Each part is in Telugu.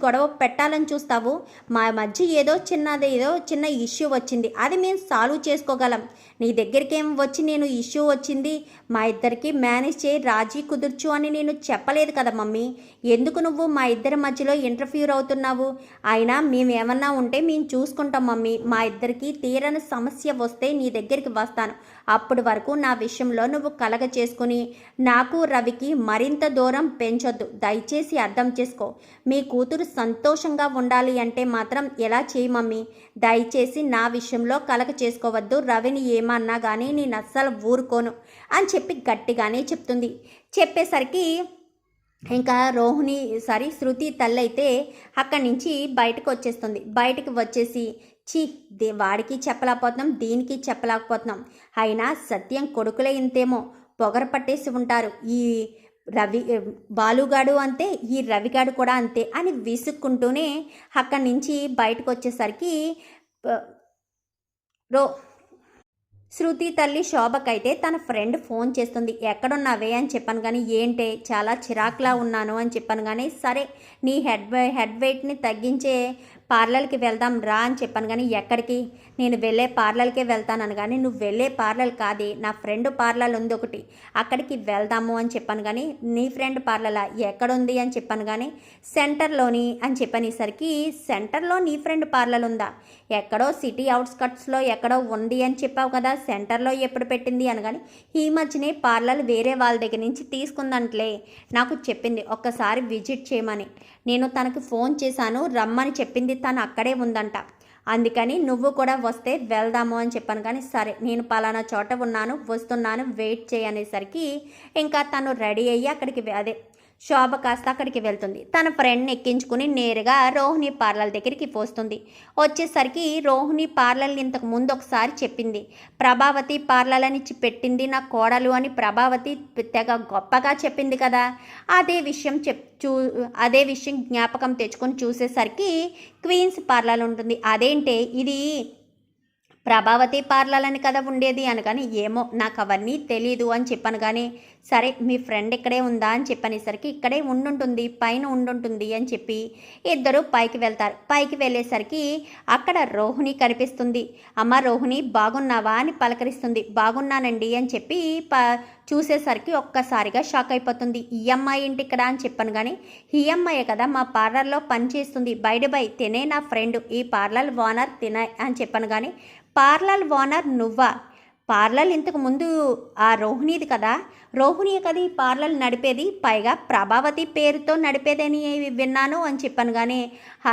గొడవ పెట్టాలని చూస్తావు? మా మధ్య ఏదో చిన్న ఇష్యూ వచ్చింది, అది మేము సాల్వ్ చేసుకోగలం. నీ దగ్గరికి ఏం వచ్చి నేను ఇష్యూ వచ్చింది మా ఇద్దరికి మేనేజ్ చేయి, రాజీ కుదుర్చు అని నేను చెప్పలేదు కదా మమ్మీ. ఎందుకు నువ్వు మా ఇద్దరి మధ్యలో ఇంటర్ఫియర్ అవుతున్నావు? అయినా మేమేమన్నా ఉంటే మేము చూసుకుంటాం మమ్మీ. మా ఇద్దరికి తీరని సమస్య వస్తే నీ దగ్గరికి వస్తాను. అప్పటి వరకు నా విషయంలో నువ్వు కలగ చేసుకుని నాకు రవికి మరింత దూరం పెంచొద్దు. దయచేసి అర్థం చేసుకో. మీ కూతురు సంతోషంగా ఉండాలి అంటే మాత్రం ఎలా చేయి మమ్మీ. దయచేసి నా విషయంలో కలగ చేసుకోవద్దు. రవిని ఏమన్నా కానీ నేను అస్సలు ఊరుకోను అని చెప్పి గట్టిగానే చెప్తుంది. చెప్పేసరికి ఇంకా శృతి తల్లైతే అక్కడి నుంచి బయటకు వచ్చేస్తుంది. బయటకు వచ్చేసి వాడికి చెప్పలేకపోతున్నాం, దీనికి చెప్పలేకపోతున్నాం. అయినా సత్యం కొడుకులే ఇంతేమో పొగర పట్టేసి ఉంటారు. ఈ బాలుగాడు అంతే, ఈ రవిగాడు కూడా అంతే అని విసుక్కుంటూనే అక్కడి నుంచి బయటకు వచ్చేసరికి శృతి తల్లి శోభకైతే తన ఫ్రెండ్ ఫోన్ చేస్తుంది. ఎక్కడున్నావే అని చెప్పాను కానీ, ఏంటే చాలా చిరాకులా ఉన్నాను అని చెప్పాను కానీ, సరే నీ హెడ్ వెయిట్ని తగ్గించే పార్లర్కి వెళ్దాం రా అని చెప్పాను కానీ, ఎక్కడికి? నేను వెళ్ళే పార్లర్కే వెళ్తానని కానీ, నువ్వు వెళ్ళే పార్లర్ కాదే, నా ఫ్రెండ్ పార్లర్ ఉంది ఒకటి, అక్కడికి వెళ్దాము అని చెప్పాను కానీ, నీ ఫ్రెండ్ పార్లరా ఎక్కడుంది అని చెప్పాను కానీ, సెంటర్లోని అని చెప్పనేసరికి, సెంటర్లో నీ ఫ్రెండ్ పార్లర్ ఉందా? ఎక్కడో సిటీ అవుట్స్కట్స్లో ఎక్కడో ఉంది అని చెప్పావు కదా, సెంటర్లో ఎప్పుడు పెట్టింది అనగాని, ఈ మధ్యనే పార్లర్ వేరే వాళ్ళ దగ్గర నుంచి తీసుకుందంట్లే, నాకు చెప్పింది ఒక్కసారి విజిట్ చేయమని. నేను తనకు ఫోన్ చేశాను, రమ్మని చెప్పింది, తను అక్కడే ఉందంట. అందుకని నువ్వు కూడా వస్తే వెళ్దాము అని చెప్పాను కానీ, సరే నేను పలానా చోట ఉన్నాను, వస్తున్నాను, వెయిట్ చేయనేసరికి ఇంకా తను రెడీ అయ్యి అక్కడికి శోభ కాస్త అక్కడికి వెళ్తుంది. తన ఫ్రెండ్ని ఎక్కించుకుని నేరుగా రోహిణి పార్లర్ దగ్గరికి వస్తుంది. వచ్చేసరికి రోహిణి పార్లర్ ఇంతకు ముందు ఒకసారి చెప్పింది, ప్రభావతి పార్లర్ అని పెట్టింది నా కోడలు అని ప్రభావతి తెగ గొప్పగా చెప్పింది కదా. అదే విషయం జ్ఞాపకం తెచ్చుకొని చూసేసరికి క్వీన్స్ పార్లర్ ఉంటుంది. అదేంటే ఇది ప్రభావతి పార్లర్ అని కదా ఉండేది అనగానే, ఏమో నాకు అవన్నీ తెలీదు అని చెప్పాను కానీ, సరే మీ ఫ్రెండ్ ఇక్కడే ఉందా అని చెప్పనేసరికి, ఇక్కడే ఉండుంటుంది, పైన ఉండుంటుంది అని చెప్పి ఇద్దరు పైకి వెళ్తారు. పైకి వెళ్ళేసరికి అక్కడ రోహిణి కనిపిస్తుంది. అమ్మ రోహిణి బాగున్నావా అని పలకరిస్తుంది. బాగున్నానండి అని చెప్పి చూసేసరికి ఒక్కసారిగా షాక్ అయిపోతుంది. ఈ అమ్మాయి ఏంటి ఇక్కడ అని చెప్పాను కానీ, ఈ అమ్మాయే కదా మా పార్లర్లో పనిచేస్తుంది, బై తినే నా ఫ్రెండ్, ఈ పార్లర్ ఓనర్ తినే అని చెప్పాను కానీ, పార్లర్ ఓనర్ నువ్వా? పార్లర్ ఇంతకు ముందు ఆ రోహిణిది కదా, రోహిణి కదా ఈ పార్లర్ నడిపేది, పైగా ప్రభావతి పేరుతో నడిపేదని విన్నాను అని చెప్పాను కానీ,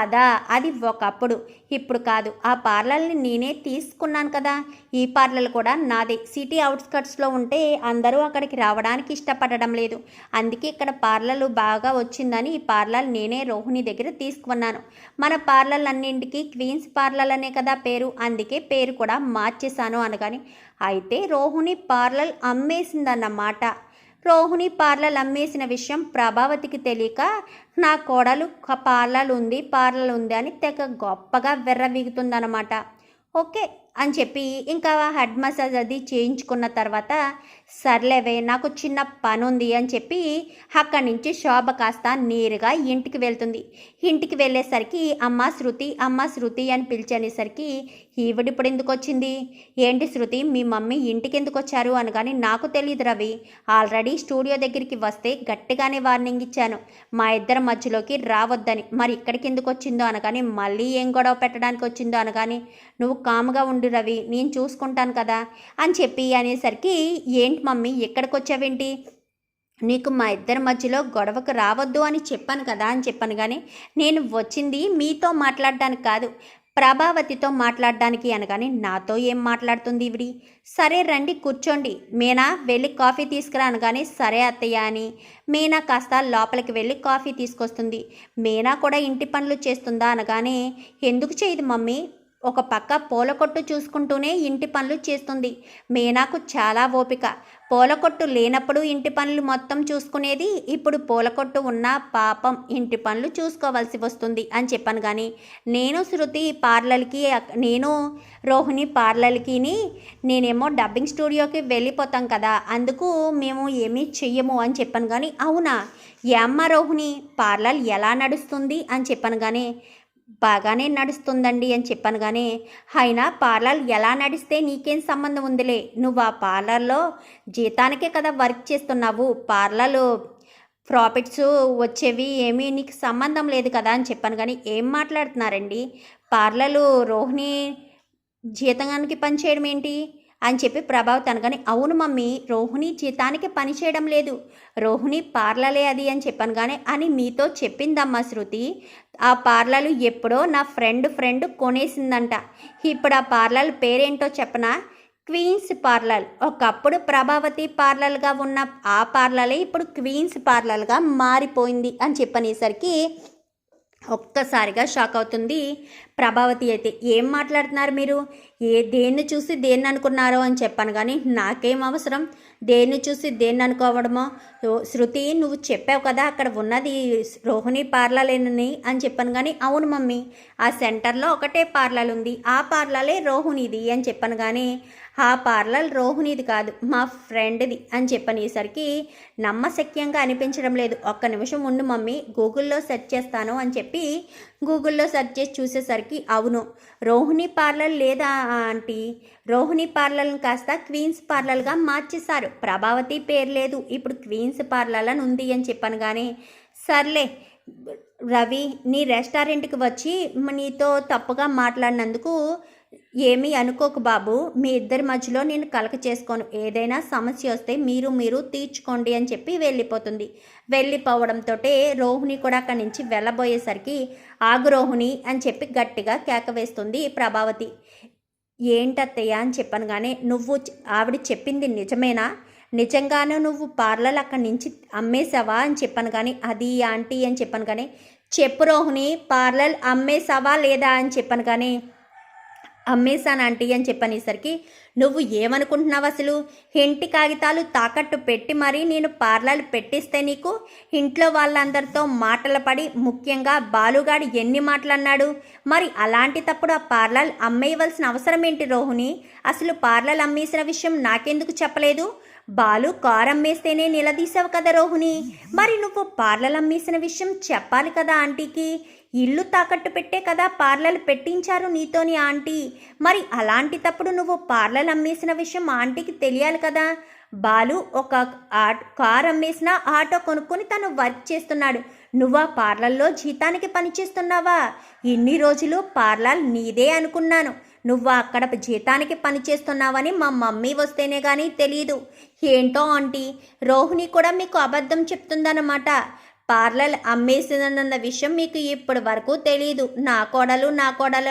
అదా అది ఒకప్పుడు, ఇప్పుడు కాదు. ఆ పార్లర్ని నేనే తీసుకున్నాను కదా, ఈ పార్లర్ కూడా నాదే. సిటీ అవుట్స్కట్స్లో ఉంటే అందరూ అక్కడికి రావడానికి ఇష్టపడడం లేదు, అందుకే ఇక్కడ పార్లర్లు బాగా వచ్చిందని ఈ పార్లర్ నేనే రోహిణి దగ్గర తీసుకున్నాను. మన పార్లర్లన్నింటికి క్వీన్స్ పార్లర్ అనే కదా పేరు, అందుకే పేరు కూడా మార్చేశాను అనగాని, అయితే రోహిణి పార్లర్ అమ్మేసిందన్నమాట. రోహిణి పార్లర్ అమ్మేసిన విషయం ప్రభావతికి తెలియక, నా కోడలు పార్లర్ ఉంది అని తెగ గొప్పగా వెర్రవీగుతుందన్నమాట. ఓకే అని చెప్పి ఇంకా హెడ్ మసాజ్ అది చేయించుకున్న తర్వాత, సర్లేవే నాకు చిన్న పని ఉంది అని చెప్పి అక్కడి నుంచి శోభ కాస్త నేరుగా ఇంటికి వెళ్తుంది. ఇంటికి వెళ్ళేసరికి అమ్మ శృతి అని పిలిచేసరికి, ఈవిడిప్పుడు ఎందుకు వచ్చింది? ఏంటి శృతి మీ మమ్మీ ఇంటికి ఎందుకు వచ్చారు అనగాని, నాకు తెలియదు రవి, ఆల్రెడీ స్టూడియో దగ్గరికి వస్తే గట్టిగానే వార్నింగ్ ఇచ్చాను మా ఇద్దరి మధ్యలోకి రావద్దని, మరి ఇక్కడికి ఎందుకు వచ్చిందో అనగాని, మళ్ళీ ఏం గొడవ పెట్టడానికి వచ్చిందో అనగాని, నువ్వు కామ్గా ఉండు రవి, నేను చూసుకుంటాను కదా అని చెప్పి అనేసరికి, ఏంటి మమ్మీ ఎక్కడికి వచ్చావేంటి? నీకు మా ఇద్దరి మధ్యలో గొడవకు రావద్దు అని చెప్పాను కదా అని చెప్పాను కానీ, నేను వచ్చింది మీతో మాట్లాడడానికి కాదు, ప్రభావతితో మాట్లాడడానికి అనగానే, నాతో ఏం మాట్లాడుతుంది ఇవిడి? సరే రండి కూర్చోండి, మీనా వెళ్ళి కాఫీ తీసుకురా అనగానే, సరే అత్తయ్య అని మీనా కాస్త లోపలికి వెళ్ళి కాఫీ తీసుకొస్తుంది. మీనా కూడా ఇంటి పనులు చేస్తుందా అనగానే, ఎందుకు చేయదు మమ్మీ, ఒక పక్క పూల కొట్టు చూసుకుంటూనే ఇంటి పనులు చేస్తుంది. మీనాకు చాలా ఓపిక. పూల కొట్టు లేనప్పుడు ఇంటి పనులు మొత్తం చూసుకునేది, ఇప్పుడు పూల కొట్టు ఉన్న పాపం ఇంటి పనులు చూసుకోవాల్సి వస్తుంది అని చెప్పాను. కానీ నేను శృతి పార్లర్కి, నేను రోహిణి పార్లర్కి, నేనేమో డబ్బింగ్ స్టూడియోకి వెళ్ళిపోతాం కదా, అందుకు మేము ఏమీ చెయ్యము అని చెప్పాను. కానీ అవునా, ఏ అమ్మ రోహిణి పార్లర్ ఎలా నడుస్తుంది అని చెప్పాను. కానీ బాగానే నడుస్తుందండి అని చెప్పాను. కానీ అయినా పార్లర్ ఎలా నడిస్తే నీకేం సంబంధం ఉందిలే, నువ్వు ఆ పార్లర్లో జీతానికే కదా వర్క్ చేస్తున్నావు, పార్లర్లో ప్రాఫిట్స్ వచ్చేవి ఏమీ నీకు సంబంధం లేదు కదా అని చెప్పాను. కానీ ఏం మాట్లాడుతున్నారండి, పార్లర్లు రోహిణి జీతానికి పనిచేయడం ఏంటి అని చెప్పి ప్రభావతి అనగానే, అవును మమ్మీ, రోహిణి జీతానికి పని చేయడం లేదు, రోహిణి పార్లరే అది అని చెప్పాను. కానీ అని మీతో చెప్పిందమ్మా శృతి, ఆ పార్లర్లు ఎప్పుడో నా ఫ్రెండ్ కొనేసిందంట. ఇప్పుడు ఆ పార్లర్ పేరేంటో చెప్పనా, క్వీన్స్ పార్లర్. ఒకప్పుడు ప్రభావతి పార్లర్గా ఉన్న ఆ పార్లరే ఇప్పుడు క్వీన్స్ పార్లర్గా మారిపోయింది అని చెప్పనేసరికి ఒక్కసారిగా షాక్ అవుతుంది ప్రభావతి. అయితే ఏం మాట్లాడుతున్నారు మీరు, దేన్ని చూసి దేన్ని అనుకున్నారో అని చెప్పాను. కానీ నాకేం అవసరం దేన్ని చూసి దేన్ని అనుకోవడమో, శృతి నువ్వు చెప్పావు కదా అక్కడ ఉన్నది రోహిణి పార్లరేనని అని చెప్పాను. కానీ అవును మమ్మీ, ఆ సెంటర్లో ఒకటే పార్లర్ ఉంది, ఆ పార్లరే రోహిణిది అని చెప్పాను. కానీ ఆ పార్లర్ రోహిణిది కాదు, మా ఫ్రెండ్ది అని చెప్పనేసరికి నమ్మశక్యంగా అనిపించడం లేదు. ఒక్క నిమిషం ఉండు మమ్మీ, గూగుల్లో సెర్చ్ చేస్తాను అని చెప్పి గూగుల్లో సెర్చ్ చేసి చూసేసరికి అవును, రోహిణి పార్లర్ లేదా ఆంటీ, రోహిణి పార్లర్ని కాస్త క్వీన్స్ పార్లర్గా మార్చేశారు, ప్రభావతి పేరు లేదు, ఇప్పుడు క్వీన్స్ పార్లర్ అని ఉంది అని చెప్పాను. కానీ సర్లే రవి, నీ రెస్టారెంట్కి వచ్చి నీతో తప్పుగా మాట్లాడినందుకు ఏమీ అనుకోకు బాబు, మీ ఇద్దరి మధ్యలో నేను కలక చేసుకోను, ఏదైనా సమస్య వస్తే మీరు తీర్చుకోండి అని చెప్పి వెళ్ళిపోతుంది. వెళ్ళిపోవడంతో రోహిణి కూడా అక్కడి నుంచి వెళ్ళబోయేసరికి ఆగు రోహిణి అని చెప్పి గట్టిగా కేక వేస్తుంది ప్రభావతి. ఏంటత్తయ్య అని చెప్పాను. కానీ నువ్వు ఆవిడ చెప్పింది నిజమేనా, నిజంగానే నువ్వు పార్లర్ అక్కడి నుంచి అమ్మేసావా అని చెప్పాను. కానీ అది ఆంటీ అని చెప్పాను. కానీ చెప్పు రోహిణి, పార్లర్ అమ్మేసావా లేదా అని చెప్పాను. కానీ అమ్మేశాను ఆంటీ అని చెప్పనేసరికి నువ్వు ఏమనుకుంటున్నావు అసలు, ఇంటి కాగితాలు తాకట్టు పెట్టి మరీ నేను పార్లర్ పెట్టిస్తే నీకు ఇంట్లో వాళ్ళందరితో మాటలు పడి, ముఖ్యంగా బాలుగాడు ఎన్ని మాటలన్నాడు, మరి అలాంటి తప్పుడు ఆ పార్లర్ అమ్మేయవలసిన అవసరం ఏంటి రోహిణి, అసలు పార్లర్ అమ్మేసిన విషయం నాకెందుకు చెప్పలేదు, బాలు కారు అమ్మేస్తేనే నిలదీసావు కదా రోహిణి, మరి నువ్వు పార్లర్ అమ్మేసిన విషయం చెప్పాలి కదా ఆంటీకి, ఇల్లు తాకట్టు పెట్టే కదా పార్లర్ పెట్టించారు నీతోని ఆంటీ, మరి అలాంటి తప్పుడు నువ్వు పార్లర్ అమ్మేసిన విషయం ఆంటీకి తెలియాలి కదా, బాలు ఒక కారు అమ్మేసిన ఆటో కొనుక్కొని తను వర్క్ చేస్తున్నాడు, నువ్వు ఆ పార్లర్లో జీతానికి పనిచేస్తున్నావా, ఇన్ని రోజులు పార్లర్ నీదే అనుకున్నాను, నువ్వు అక్కడ జీతానికి పనిచేస్తున్నావని మా మమ్మీ వస్తేనే కానీ తెలియదు, ఏంటో ఆంటీ రోహిణి కూడా మీకు అబద్ధం చెప్తుందన్నమాట, పార్లర్ అమ్మేసిందన్న విషయం మీకు ఇప్పటి వరకు తెలియదు, నా కోడలు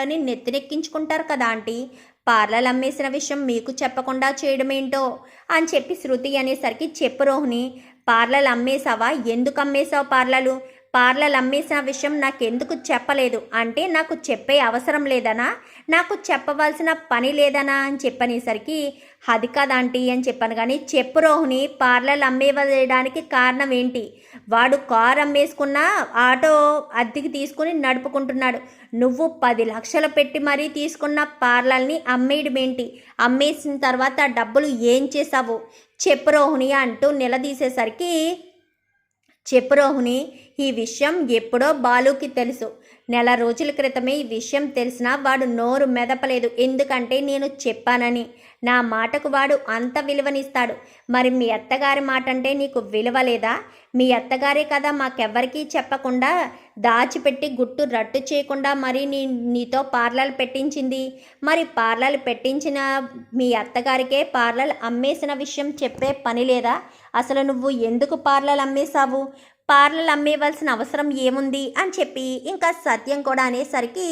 అని నెత్తినెక్కించుకుంటారు కదా ఆంటీ, పార్లర్ అమ్మేసిన విషయం మీకు చెప్పకుండా చేయడం ఏంటో అని చెప్పి శృతి అనేసరికి చెప్పు రోహిణి, పార్లర్ అమ్మేసావా, ఎందుకు అమ్మేసావు పార్లర్ అమ్మేసిన విషయం నాకెందుకు చెప్పలేదు అంటే నాకు చెప్పే అవసరం లేదనా, నాకు చెప్పవలసిన పని లేదనా అని చెప్పనేసరికి అది కాదంటీ అని చెప్పాను. కానీ చెప్పు రోహిణి, పార్లర్ అమ్మేయడానికి కారణం ఏంటి, వాడు కారు అమ్మేసుకున్న ఆటో అద్దెకి తీసుకుని నడుపుకుంటున్నాడు, నువ్వు 10 లక్షలు పెట్టి మరీ తీసుకున్న పార్లర్ని అమ్మేయడం ఏంటి, అమ్మేసిన తర్వాత డబ్బులు ఏం చేసావు చెప్పు రోహిణి అంటూ నిలదీసేసరికి చెప్పు రోహిణి, ఈ విషయం ఎప్పుడో బాలుకి తెలుసు, నెల రోజుల క్రితమే ఈ విషయం తెలిసినా వాడు నోరు మెదపలేదు, ఎందుకంటే నేను చెప్పానని, నా మాటకు వాడు అంత విలువనిస్తాడు, మరి మీ అత్తగారి మాట అంటే నీకు విలువ లేదా, మీ అత్తగారే కదా మాకెవ్వరికీ చెప్పకుండా దాచిపెట్టి గుట్టు రట్టు చేయకుండా మరి నీతో పార్లర్ పెట్టించింది, మరి పార్లర్ పెట్టించిన మీ అత్తగారికే పార్లర్ అమ్మేసిన విషయం చెప్పే పని లేదా, అసలు నువ్వు ఎందుకు పార్లర్ అమ్మేశావు, పార్లర్ అమ్మేయవలసిన అవసరం ఏముంది అని చెప్పి ఇంకా సత్యం కూడా అనేసరికి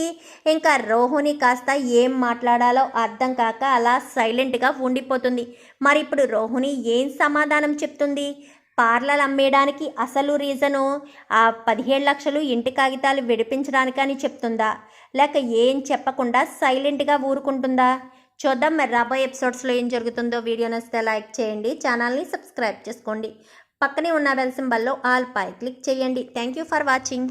ఇంకా రోహిణి కాస్త ఏం మాట్లాడాలో అర్థం కాక అలా సైలెంట్గా ఉండిపోతుంది. మరి ఇప్పుడు రోహిణి ఏం సమాధానం చెప్తుంది, పార్లర్ అమ్మేయడానికి అసలు రీజను ఆ 17 లక్షలు ఇంటి కాగితాలు విడిపించడానికని చెప్తుందా, లేక ఏం చెప్పకుండా సైలెంట్గా ఊరుకుంటుందా? చూద్దాం మరి రాబోయే ఎపిసోడ్స్లో ఏం జరుగుతుందో. వీడియో నచ్చితే లైక్ చేయండి, ఛానల్ని సబ్స్క్రైబ్ చేసుకోండి, పక్కనే ఉన్న బెల్ సింబల్లో ఆల్ పై క్లిక్ చేయండి. Thank you for watching.